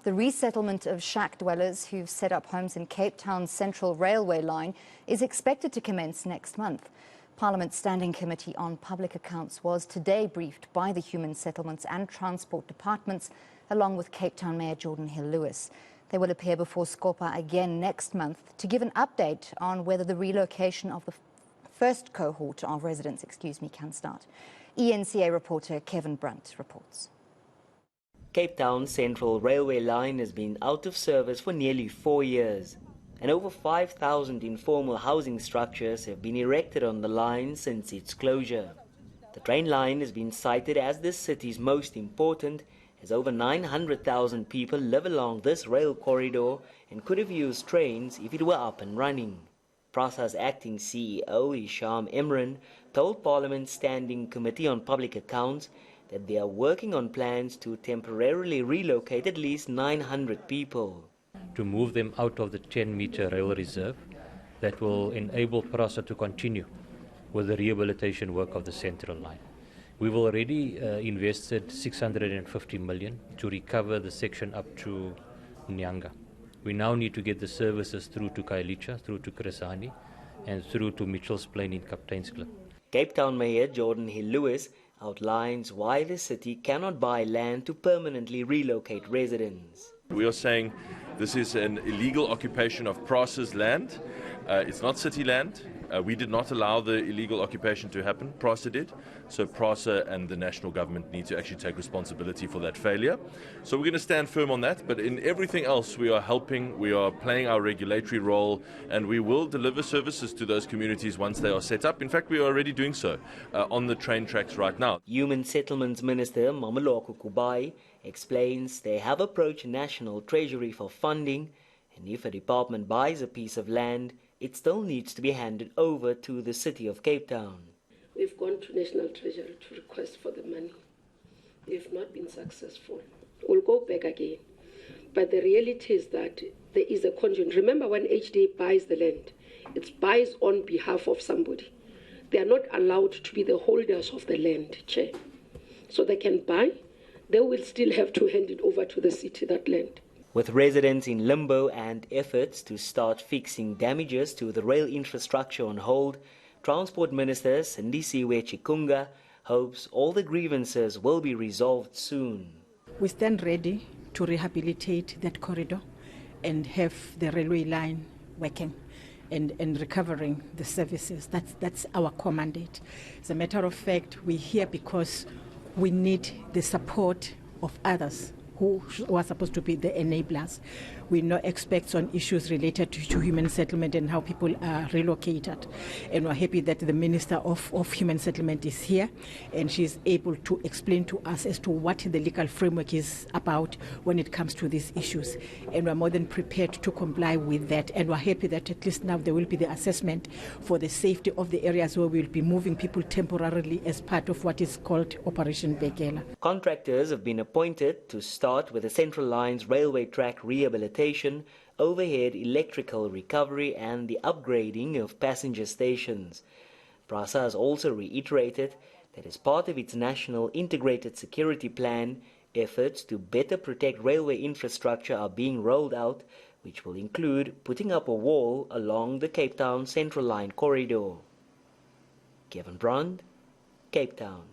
The resettlement of shack dwellers who've set up homes in Cape Town's Central Railway line is expected to commence next month. Parliament's Standing Committee on Public Accounts was today briefed by the Human Settlements and Transport Departments, along with Cape Town Mayor Geordin Hill-Lewis. They will appear before Scopa again next month to give an update on whether the relocation of the first cohort of residents, can start. eNCA reporter Kevin Brandt reports. Cape Town's Central Railway line has been out of service for nearly 4 years, and over 5,000 informal housing structures have been erected on the line since its closure. The train line has been cited as the city's most important, as over 900,000 people live along this rail corridor and could have used trains if it were up and running. PRASA's acting CEO, Hisham Imran, told Parliament's Standing Committee on Public Accounts that they are working on plans to temporarily relocate at least 900 people. To move them out of the 10-metre rail reserve that will enable PRASA to continue with the rehabilitation work of the central line. We've already invested 650 million to recover the section up to Nyanga. We now need to get the services through to Kailicha, through to Kresani, and through to Mitchell's Plain in Captain's Club. Cape Town Mayor Geordin Hill-Lewis outlines why the city cannot buy land to permanently relocate residents. We are saying this is an illegal occupation of PRASA's land. It's not city land. We did not allow the illegal occupation to happen. PRASA did. So PRASA and the national government need to actually take responsibility for that failure. So we're going to stand firm on that. But in everything else, we are helping, we are playing our regulatory role, and we will deliver services to those communities once they are set up. In fact, we are already doing so on the train tracks right now. Human Settlements Minister Mameloko Kubai explains they have approached National Treasury for funding, and if a department buys a piece of land, it still needs to be handed over to the City of Cape Town. We've gone to National Treasury to request for the money. We've not been successful. We'll go back again. But the reality is that there is a conjoint. Remember, when HDA buys the land, it buys on behalf of somebody. They are not allowed to be the holders of the land, Chair. So they can buy, they will still have to hand it over to the city, that land. With residents in limbo and efforts to start fixing damages to the rail infrastructure on hold, Transport Minister Sindisiwe Chikunga hopes all the grievances will be resolved soon. We stand ready to rehabilitate that corridor and have the railway line working and recovering the services. That's our core mandate. As a matter of fact, we're here because we need the support of others who are supposed to be the enablers. We know experts on issues related to human settlement and how people are relocated. And we're happy that the Minister of Human Settlement is here, and she's able to explain to us as to what the legal framework is about when it comes to these issues. And we're more than prepared to comply with that. And we're happy that at least now there will be the assessment for the safety of the areas where we'll be moving people temporarily as part of what is called Operation Bekela. Contractors have been appointed to start with the Central Line's railway track rehabilitation, overhead electrical recovery and the upgrading of passenger stations. PRASA has also reiterated that as part of its National Integrated Security Plan, efforts to better protect railway infrastructure are being rolled out, which will include putting up a wall along the Cape Town Central Line corridor. Kevin Brandt, Cape Town.